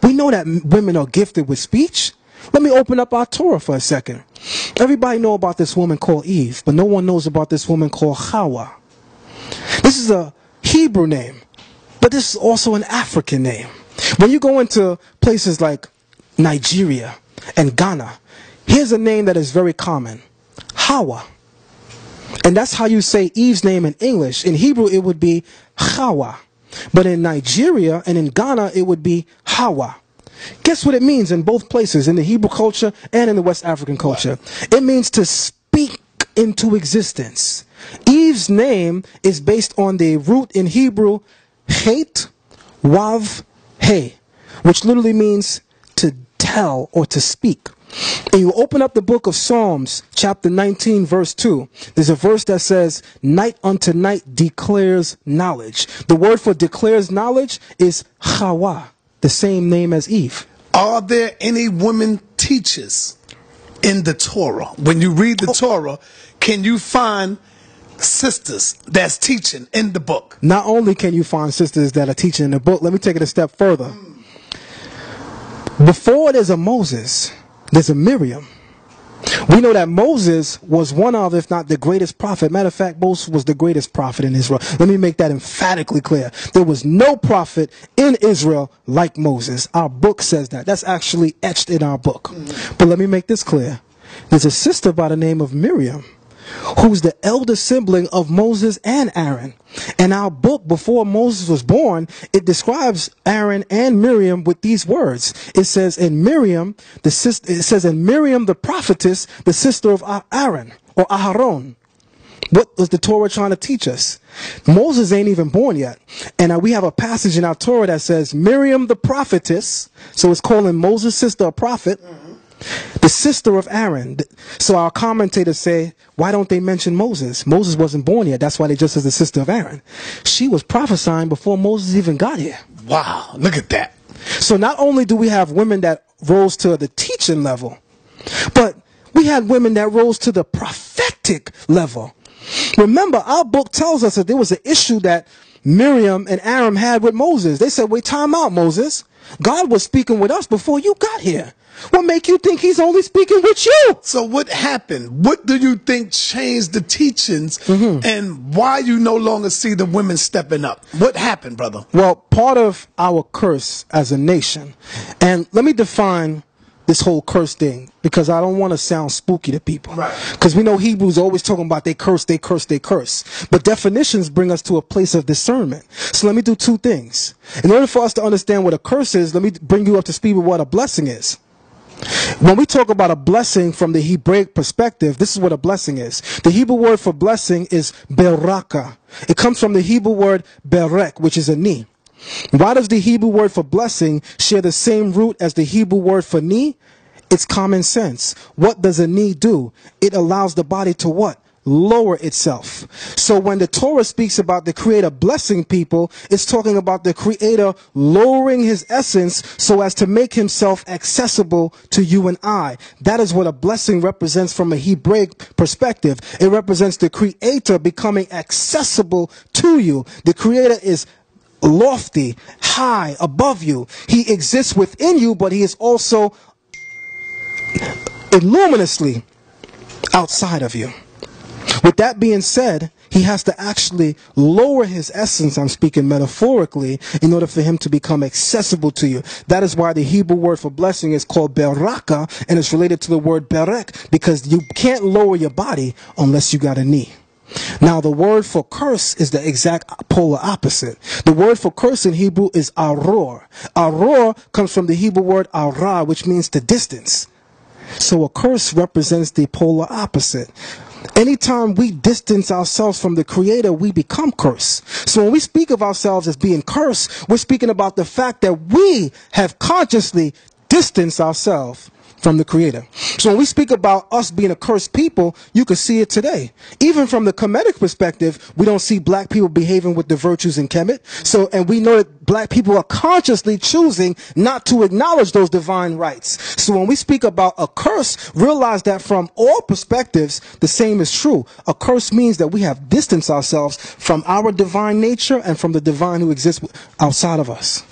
We know that women are gifted with speech. Let me open up our Torah for a second. Everybody know about this woman called Eve, but no one knows about this woman called Hawa. This is a Hebrew name, but this is also an African name. When you go into places like Nigeria and Ghana, here's a name that is very common. Hawa. And that's how you say Eve's name in English. In Hebrew, it would be Hawa. But in Nigeria and in Ghana, it would be Hawa. Guess what it means in both places, in the Hebrew culture and in the West African culture? What? It means to speak into existence. Eve's name is based on the root in Hebrew, Chet, Wav, He, which literally means to tell or to speak. And you open up the book of Psalms, chapter 19, verse 2. There's a verse that says, night unto night declares knowledge. The word for declares knowledge is Hawa, the same name as Eve. Are there any women teachers in the Torah? When you read the Torah, can you find sisters that's teaching in the book? Not only can you find sisters that are teaching in the book, let me take it a step further. Before there's a Moses, there's a Miriam. We know that Moses was one of, if not the greatest prophet. Matter of fact, Moses was the greatest prophet in Israel. Let me make that emphatically clear. There was no prophet in Israel like Moses. Our book says that. That's actually etched in our book. But let me make this clear. There's a sister by the name of Miriam, who's the elder sibling of Moses and Aaron. And our book, before Moses was born, it describes Aaron and Miriam with these words. It says in Miriam, the prophetess, the sister of Aaron, or Aharon. What was the Torah trying to teach us? Moses ain't even born yet. And we have a passage in our Torah that says Miriam the prophetess, so it's calling Moses' sister a prophet, the sister of Aaron. So our commentators say, why don't they mention Moses? Moses wasn't born yet. That's why they just says the sister of Aaron. She was prophesying before Moses even got here. Wow, look at that. So not only do we have women that rose to the teaching level, but we had women that rose to the prophetic level. Remember, our book tells us that there was an issue that Miriam and Aaron had with Moses. They said, wait, time out, Moses. God was speaking with us before you got here. What make you think he's only speaking with you? So what happened? What do you think changed the teachings and why you no longer see the women stepping up? What happened, brother? Well, part of our curse as a nation, and let me define this whole curse thing, because I don't want to sound spooky to people. Right. Because we know Hebrews always talking about they curse, they curse, they curse. But definitions bring us to a place of discernment. So let me do two things. In order for us to understand what a curse is, let me bring you up to speed with what a blessing is. When we talk about a blessing from the Hebraic perspective, this is what a blessing is. The Hebrew word for blessing is beraka. It comes from the Hebrew word berek, which is a knee. Why does the Hebrew word for blessing share the same root as the Hebrew word for knee? It's common sense. What does a knee do? It allows the body to what? Lower itself. So when the Torah speaks about the Creator blessing people, it's talking about the Creator lowering his essence so as to make himself accessible to you and I. That is what a blessing represents from a Hebraic perspective. It represents the Creator becoming accessible to you. The Creator is lofty, high, above you. He exists within you, but he is also illuminously outside of you. With that being said, he has to actually lower his essence, I'm speaking metaphorically, in order for him to become accessible to you. That is why the Hebrew word for blessing is called beraka, and it's related to the word berek, because you can't lower your body unless you got a knee. Now, the word for curse is the exact polar opposite. The word for curse in Hebrew is aror. Aror comes from the Hebrew word ara, which means the distance. So a curse represents the polar opposite. Anytime we distance ourselves from the Creator, we become cursed. So when we speak of ourselves as being cursed, we're speaking about the fact that we have consciously distanced ourselves from the Creator. So when we speak about us being a cursed people, you can see it today. Even from the Kemetic perspective, we don't see black people behaving with the virtues in Kemet. So, and we know that black people are consciously choosing not to acknowledge those divine rights. So when we speak about a curse, realize that from all perspectives, the same is true. A curse means that we have distanced ourselves from our divine nature and from the divine who exists outside of us.